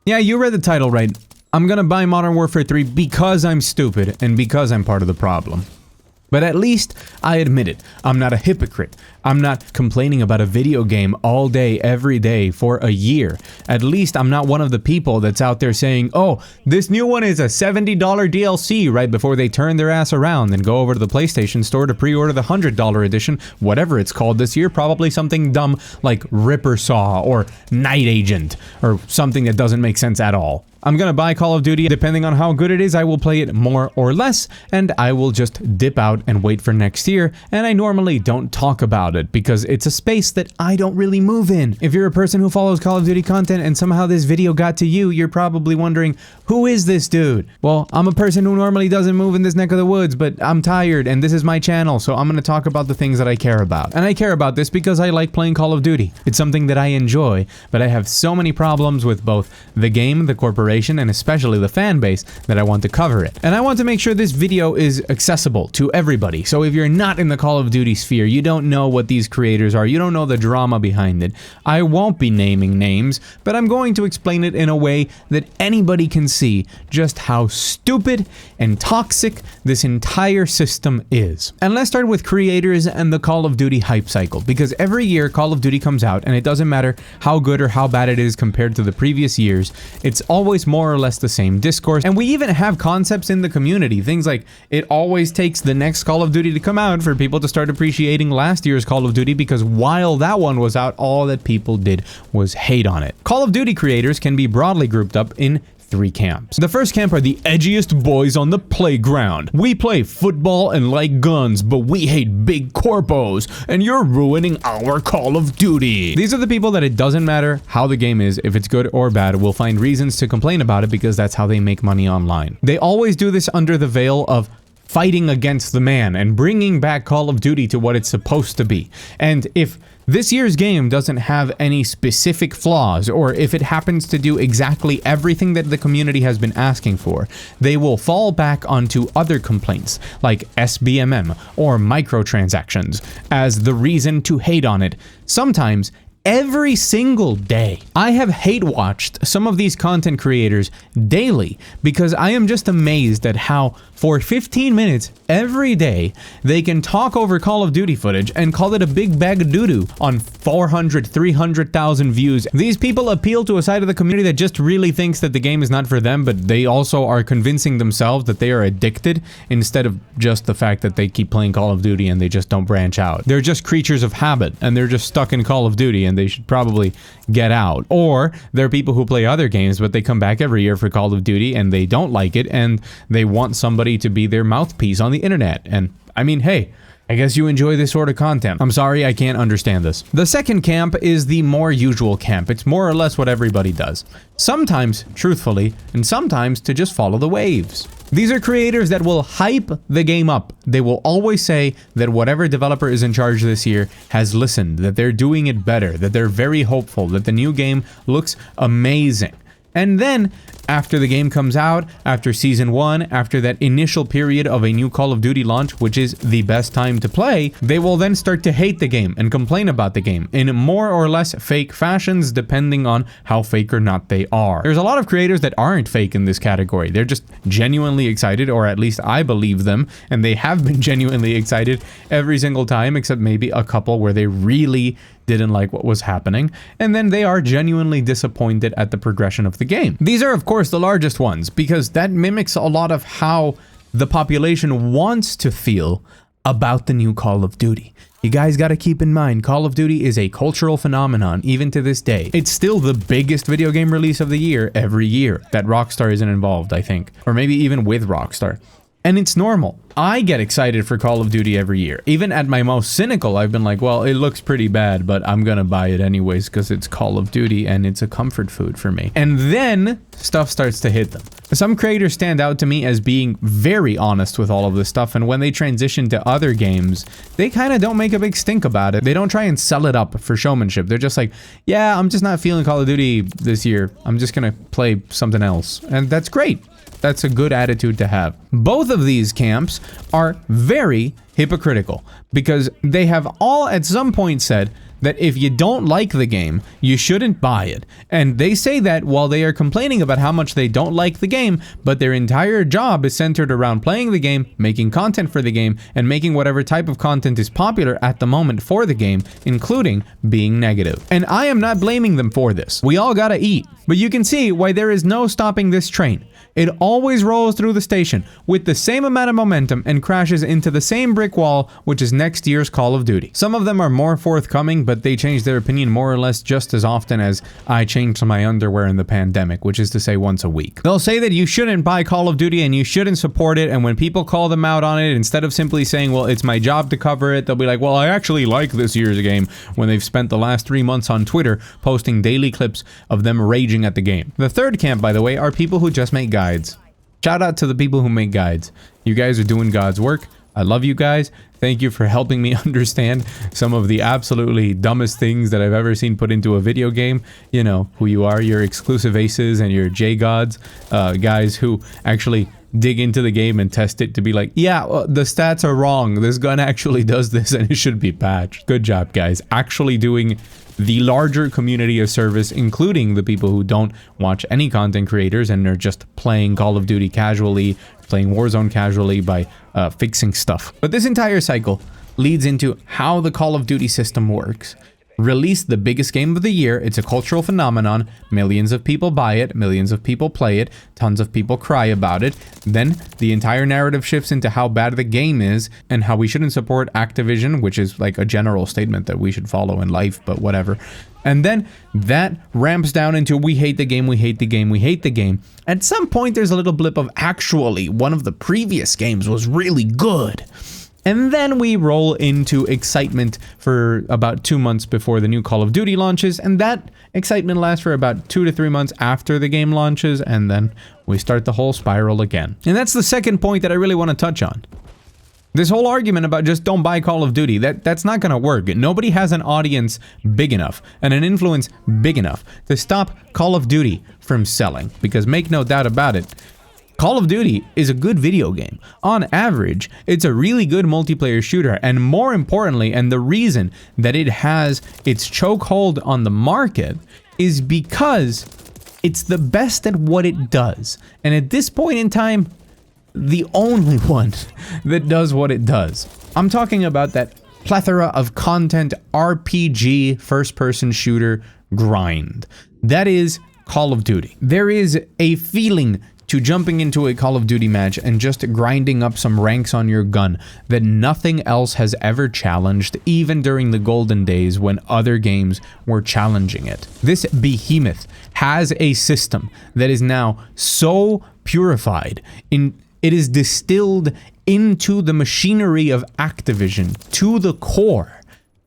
Yeah, you read the title right. I'm gonna buy Modern Warfare 3 because I'm stupid and because I'm part of the problem. But at least I admit it. I'm not a hypocrite. I'm not complaining about a video game all day, every day for a year. At least I'm not one of the people that's out there saying, oh, this new one is a $70 DLC right before they turn their ass around and go over to the PlayStation Store to pre-order the $100 edition, whatever it's called this year, probably something dumb like Ripper Saw or Night Agent or something that doesn't make sense at all. I'm gonna buy Call of Duty. Depending on how good it is, I will play it more or less, and I will just dip out and wait for next year, and I normally don't talk about it because it's a space that I don't really move in. If you're a person who follows Call of Duty content and somehow this video got to you, you're probably wondering, who is this dude? Well, I'm a person who normally doesn't move in this neck of the woods, but I'm tired, and this is my channel, so I'm gonna talk about the things that I care about. And I care about this because I like playing Call of Duty. It's something that I enjoy, but I have so many problems with both the game, the corporation, and especially the fan base that I want to cover it. And I want to make sure this video is accessible to everybody. So if you're not in the Call of Duty sphere, you don't know what these creators are, you don't know the drama behind it, I won't be naming names, but I'm going to explain it in a way that anybody can see just how stupid and toxic this entire system is. And let's start with creators and the Call of Duty hype cycle, because every year Call of Duty comes out and it doesn't matter how good or how bad it is compared to the previous years, it's always more or less the same discourse. And we even have concepts in the community, things like it always takes the next Call of Duty to come out for people to start appreciating last year's Call of Duty, because while that one was out, all that people did was hate on it. Call of Duty creators can be broadly grouped up in three camps. The first camp are the edgiest boys on the playground. We play football and like guns, but we hate big corpos, and you're ruining our Call of Duty. These are the people that it doesn't matter how the game is, if it's good or bad, will find reasons to complain about it because that's how they make money online. They always do this under the veil of fighting against the man and bringing back Call of Duty to what it's supposed to be. And if this year's game doesn't have any specific flaws, or if it happens to do exactly everything that the community has been asking for, they will fall back onto other complaints like SBMM or microtransactions as the reason to hate on it. Sometimes every single day. I have hate watched some of these content creators daily because I am just amazed at how for 15 minutes every day they can talk over Call of Duty footage and call it a big bag of doo-doo on 400, 300,000 views. These people appeal to a side of the community that just really thinks that the game is not for them, but they also are convincing themselves that they are addicted instead of just the fact that they keep playing Call of Duty and they just don't branch out. They're just creatures of habit and they're just stuck in Call of Duty and they should probably get out. Or there are people who play other games but they come back every year for Call of Duty and they don't like it and they want somebody to be their mouthpiece on the internet. And I mean, hey, I guess you enjoy this sort of content. I'm sorry, I can't understand this. The second camp is the more usual camp. It's more or less what everybody does. Sometimes, truthfully, and sometimes to just follow the waves. These are creators that will hype the game up. They will always say that whatever developer is in charge this year has listened, that they're doing it better, that they're very hopeful, that the new game looks amazing. And then, after the game comes out, after Season 1, after that initial period of a new Call of Duty launch, which is the best time to play, they will then start to hate the game and complain about the game in more or less fake fashions, depending on how fake or not they are. There's a lot of creators that aren't fake in this category. They're just genuinely excited, or at least I believe them, and they have been genuinely excited every single time, except maybe a couple where they really didn't like what was happening, and then they are genuinely disappointed at the progression of the game. These are, of course, the largest ones, because that mimics a lot of how the population wants to feel about the new Call of Duty. You guys gotta keep in mind, Call of Duty is a cultural phenomenon, even to this day. It's still the biggest video game release of the year every year that Rockstar isn't involved, I think. Or maybe even with Rockstar. And it's normal. I get excited for Call of Duty every year. Even at my most cynical, I've been like, well, it looks pretty bad, but I'm gonna buy it anyways because it's Call of Duty and it's a comfort food for me. And then stuff starts to hit them. Some creators stand out to me as being very honest with all of this stuff, and when they transition to other games, they kind of don't make a big stink about it. They don't try and sell it up for showmanship. They're just like, yeah, I'm just not feeling Call of Duty this year. I'm just gonna play something else. And that's great. That's a good attitude to have. Both of these camps are very hypocritical because they have all at some point said that if you don't like the game, you shouldn't buy it. And they say that while they are complaining about how much they don't like the game, but their entire job is centered around playing the game, making content for the game, and making whatever type of content is popular at the moment for the game, including being negative. And I am not blaming them for this. We all gotta eat. But you can see why there is no stopping this train. It always rolls through the station with the same amount of momentum and crashes into the same brick wall, which is next year's Call of Duty. Some of them are more forthcoming, but they change their opinion more or less just as often as I changed my underwear in the pandemic, which is to say once a week. They'll say that you shouldn't buy Call of Duty and you shouldn't support it, and when people call them out on it, instead of simply saying, well, it's my job to cover it, they'll be like, well, I actually like this year's game, when they've spent the last 3 months on Twitter posting daily clips of them raging at the game. The third camp, by the way, are people who just make guides. Shout out to the people who make guides. You guys are doing God's work. I love you guys. Thank you for helping me understand some of the absolutely dumbest things that I've ever seen put into a video game. You know who you are, your XclusiveAces and your JGODs, guys who actually dig into the game and test it to be like, yeah, the stats are wrong. This gun actually does this and it should be patched. Good job, guys. Actually doing the larger community a service, including the people who don't watch any content creators and are just playing Call of Duty casually, playing Warzone casually by fixing stuff. But this entire cycle leads into how the Call of Duty system works. Release the biggest game of the year, it's a cultural phenomenon, millions of people buy it, millions of people play it, tons of people cry about it, then the entire narrative shifts into how bad the game is and how we shouldn't support Activision, which is like a general statement that we should follow in life, but whatever. And then that ramps down into we hate the game, we hate the game, we hate the game. At some point there's a little blip of actually one of the previous games was really good. And then we roll into excitement for about 2 months before the new Call of Duty launches, and that excitement lasts for about 2 to 3 months after the game launches, and then we start the whole spiral again. And that's the second point that I really want to touch on. This whole argument about just don't buy Call of Duty, that's not gonna work. Nobody has an audience big enough and an influence big enough to stop Call of Duty from selling, because make no doubt about it, Call of Duty is a good video game. On average, it's a really good multiplayer shooter, and more importantly, and the reason that it has its chokehold on the market is because it's the best at what it does. And at this point in time, the only one that does what it does. I'm talking about that plethora of content RPG first-person shooter grind. That is Call of Duty. There is a feeling to jumping into a Call of Duty match and just grinding up some ranks on your gun that nothing else has ever challenged, even during the golden days when other games were challenging it. This behemoth has a system that is now so purified, it is distilled into the machinery of Activision to the core,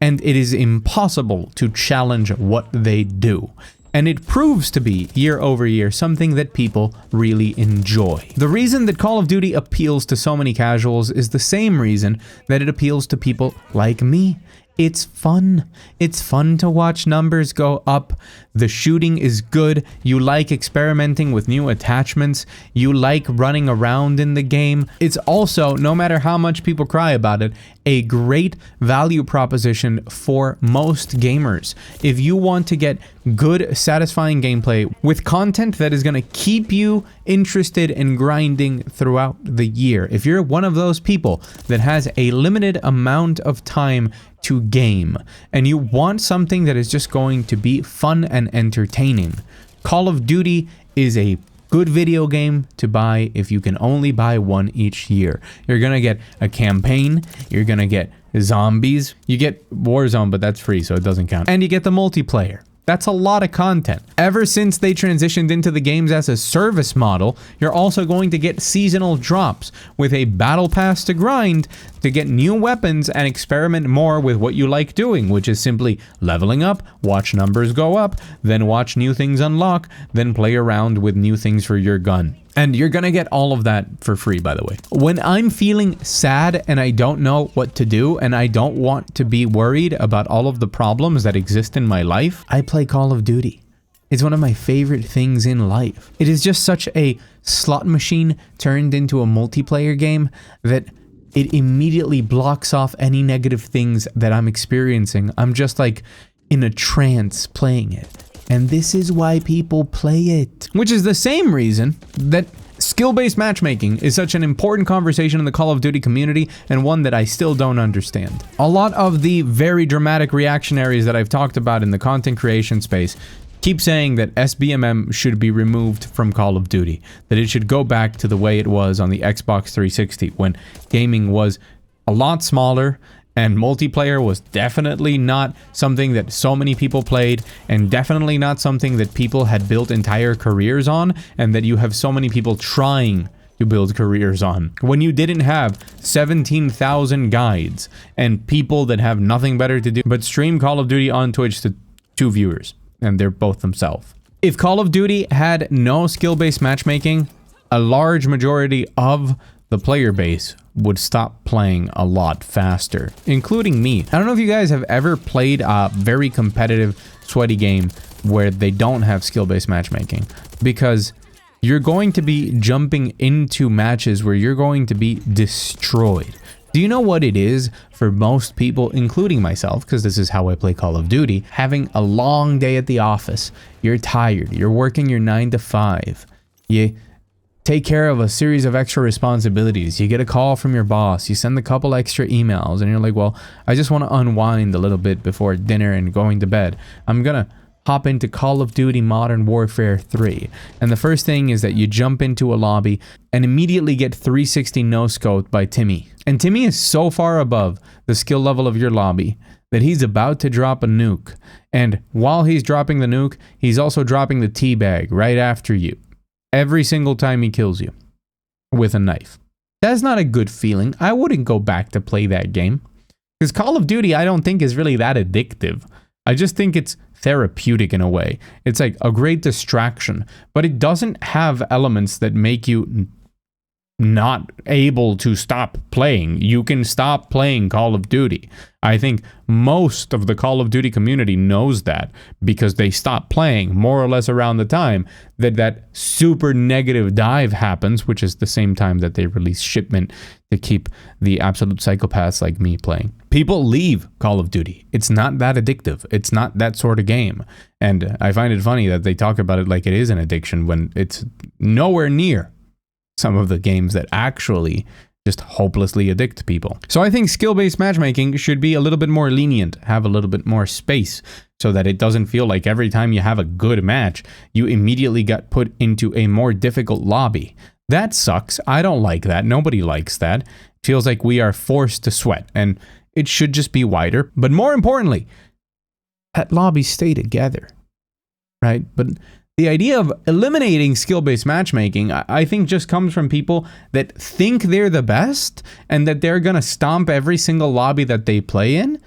and it is impossible to challenge what they do. And it proves to be, year over year, something that people really enjoy. The reason that Call of Duty appeals to so many casuals is the same reason that it appeals to people like me. It's fun. It's fun to watch numbers go up. The shooting is good. You like experimenting with new attachments. You like running around in the game. It's also, no matter how much people cry about it, a great value proposition for most gamers. If you want to get good, satisfying gameplay with content that is going to keep you interested in grinding throughout the year, if you're one of those people that has a limited amount of time to game and you want something that is just going to be fun and entertaining, Call of Duty is a good video game to buy if you can only buy one each year. You're gonna get a campaign, you're gonna get zombies, you get Warzone, but that's free, so it doesn't count, and you get the multiplayer. That's a lot of content. Ever since they transitioned into the games as a service model, you're also going to get seasonal drops with a battle pass to grind to get new weapons and experiment more with what you like doing, which is simply leveling up, watch numbers go up, then watch new things unlock, then play around with new things for your gun. And you're gonna get all of that for free, by the way. When I'm feeling sad and I don't know what to do and I don't want to be worried about all of the problems that exist in my life, I play Call of Duty. It's one of my favorite things in life. It is just such a slot machine turned into a multiplayer game that it immediately blocks off any negative things that I'm experiencing. I'm just like in a trance playing it. And this is why people play it. Which is the same reason that skill-based matchmaking is such an important conversation in the Call of Duty community, and one that I still don't understand. A lot of the very dramatic reactionaries that I've talked about in the content creation space keep saying that SBMM should be removed from Call of Duty, that it should go back to the way it was on the Xbox 360 when gaming was a lot smaller and multiplayer was definitely not something that so many people played, and definitely not something that people had built entire careers on, and that you have so many people trying to build careers on. When you didn't have 17,000 guides and people that have nothing better to do but stream Call of Duty on Twitch to 2 viewers, and they're both themselves. If Call of Duty had no skill-based matchmaking, a large majority of the player base would stop playing a lot faster, including me. I don't know if you guys have ever played a very competitive, sweaty game where they don't have skill-based matchmaking, because you're going to be jumping into matches where you're going to be destroyed. Do you know what it is for most people, including myself, because this is how I play Call of Duty, having a long day at the office, you're tired, you're working your 9 to 5, you take care of a series of extra responsibilities, you get a call from your boss, you send a couple extra emails, and you're like, well, I just want to unwind a little bit before dinner and going to bed. I'm gonna hop into Call of Duty Modern Warfare 3. And the first thing is that you jump into a lobby and immediately get 360 no-scoped by Timmy. And Timmy is so far above the skill level of your lobby that he's about to drop a nuke. And while he's dropping the nuke, he's also dropping the teabag right after you. Every single time he kills you with a knife. That's not a good feeling. I wouldn't go back to play that game. Because Call of Duty, I don't think is really that addictive. I just think it's therapeutic in a way. It's like a great distraction, but it doesn't have elements that make you not able to stop playing. You can stop playing Call of Duty. I think most of the Call of Duty community knows that, because they stop playing more or less around the time that super negative dive happens, which is the same time that they release shipment to keep the absolute psychopaths like me playing. People leave Call of Duty. It's not that addictive. It's not that sort of game. And I find it funny that they talk about it like it is an addiction when it's nowhere near some of the games that actually just hopelessly addict people. So I think skill-based matchmaking should be a little bit more lenient, have a little bit more space, so that it doesn't feel like every time you have a good match, you immediately got put into a more difficult lobby. That sucks. I don't like that. Nobody likes that. It feels like we are forced to sweat, and it should just be wider. But more importantly, that lobbies stay together, right? But the idea of eliminating skill-based matchmaking, I think, just comes from people that think they're the best and that they're gonna stomp every single lobby that they play in,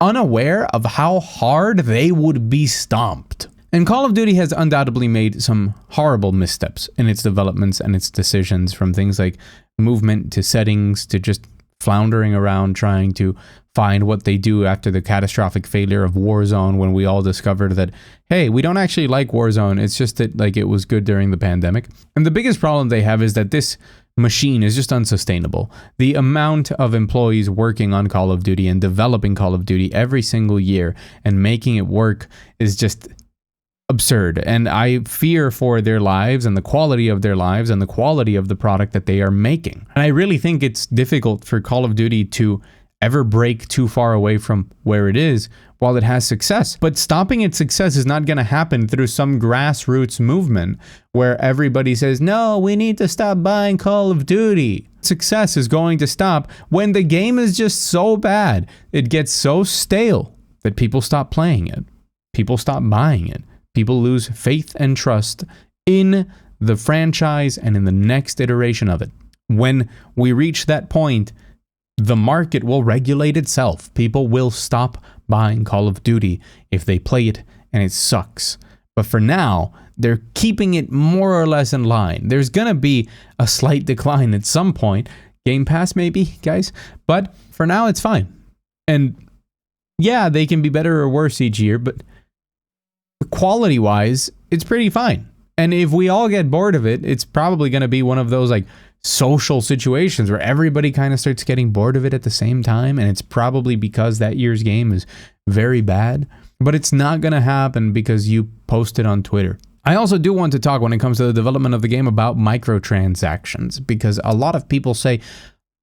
unaware of how hard they would be stomped. And Call of Duty has undoubtedly made some horrible missteps in its developments and its decisions, from things like movement to settings to just floundering around trying to find what they do after the catastrophic failure of Warzone, when we all discovered that, hey, we don't actually like Warzone, it's just that like it was good during the pandemic. And the biggest problem they have is that this machine is just unsustainable. The amount of employees working on Call of Duty and developing Call of Duty every single year and making it work is just absurd. And I fear for their lives and the quality of their lives and the quality of the product that they are making. And I really think it's difficult for Call of Duty to ever break too far away from where it is while it has success. But stopping its success is not going to happen through some grassroots movement where everybody says, no, we need to stop buying Call of Duty. Success is going to stop when the game is just so bad, it gets so stale that people stop playing it. People stop buying it. People lose faith and trust in the franchise and in the next iteration of it. When we reach that point, the market will regulate itself. People will stop buying Call of Duty if they play it and it sucks. But for now, they're keeping it more or less in line. There's gonna be a slight decline at some point. Game Pass maybe, guys. But for now, it's fine. And yeah, they can be better or worse each year, but quality-wise, it's pretty fine. And if we all get bored of it, it's probably going to be one of those like social situations where everybody kind of starts getting bored of it at the same time. And it's probably because that year's game is very bad. But it's not going to happen because you posted on Twitter. I also do want to talk when it comes to the development of the game about microtransactions, because a lot of people say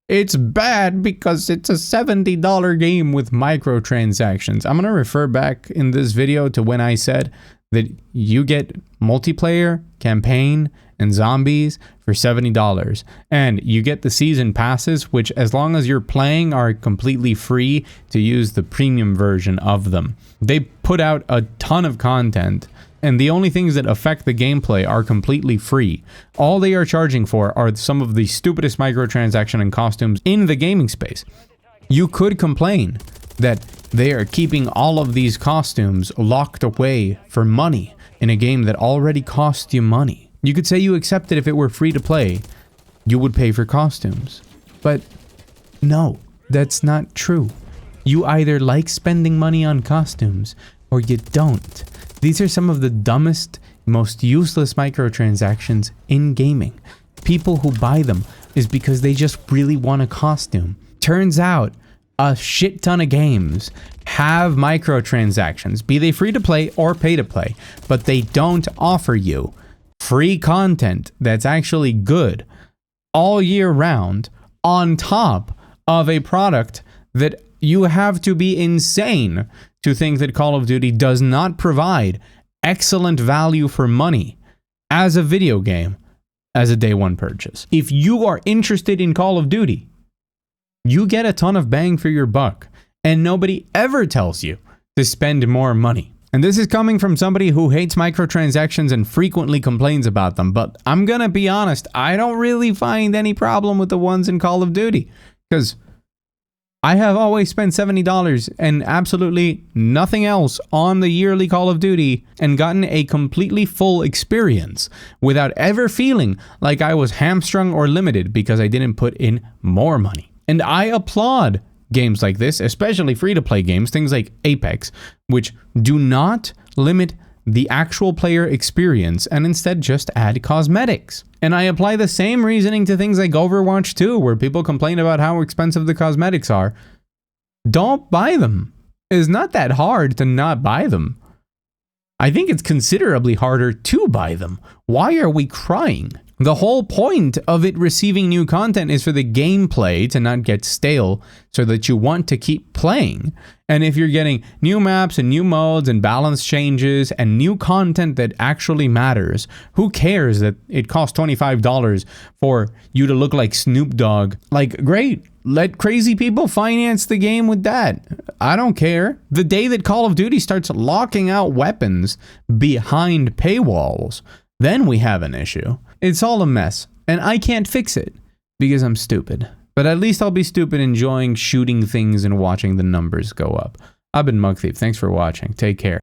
it's bad because it's a $70 game with microtransactions. I'm going to refer back in this video to when I said that you get multiplayer, campaign, and zombies for $70. And you get the season passes, which as long as you're playing are completely free to use the premium version of them. They put out a ton of content, and the only things that affect the gameplay are completely free. All they are charging for are some of the stupidest microtransaction and costumes in the gaming space. You could complain that they are keeping all of these costumes locked away for money in a game that already costs you money. You could say you accept it if it were free to play. You would pay for costumes. But no, that's not true. You either like spending money on costumes or you don't. These are some of the dumbest, most useless microtransactions in gaming. People who buy them is because they just really want a costume. Turns out, a shit ton of games have microtransactions, be they free to play or pay to play, but they don't offer you free content that's actually good all year round on top of a product that you have to be insane to think that Call of Duty does not provide excellent value for money as a video game, as a day one purchase. If you are interested in Call of Duty, you get a ton of bang for your buck, and nobody ever tells you to spend more money. And this is coming from somebody who hates microtransactions and frequently complains about them, but I'm gonna be honest, I don't really find any problem with the ones in Call of Duty, because I have always spent $70 and absolutely nothing else on the yearly Call of Duty and gotten a completely full experience without ever feeling like I was hamstrung or limited because I didn't put in more money. And I applaud games like this, especially free-to-play games, things like Apex, which do not limit the actual player experience and instead just add cosmetics. And I apply the same reasoning to things like Overwatch 2, where people complain about how expensive the cosmetics are. Don't buy them. It's not that hard to not buy them. I think it's considerably harder to buy them. Why are we crying? The whole point of it receiving new content is for the gameplay to not get stale so that you want to keep playing. And if you're getting new maps and new modes and balance changes and new content that actually matters, who cares that it costs $25 for you to look like Snoop Dogg? Like, great. Let crazy people finance the game with that. I don't care. The day that Call of Duty starts locking out weapons behind paywalls, then we have an issue. It's all a mess, and I can't fix it because I'm stupid. But at least I'll be stupid enjoying shooting things and watching the numbers go up. I've been Mug Thief. Thanks for watching. Take care.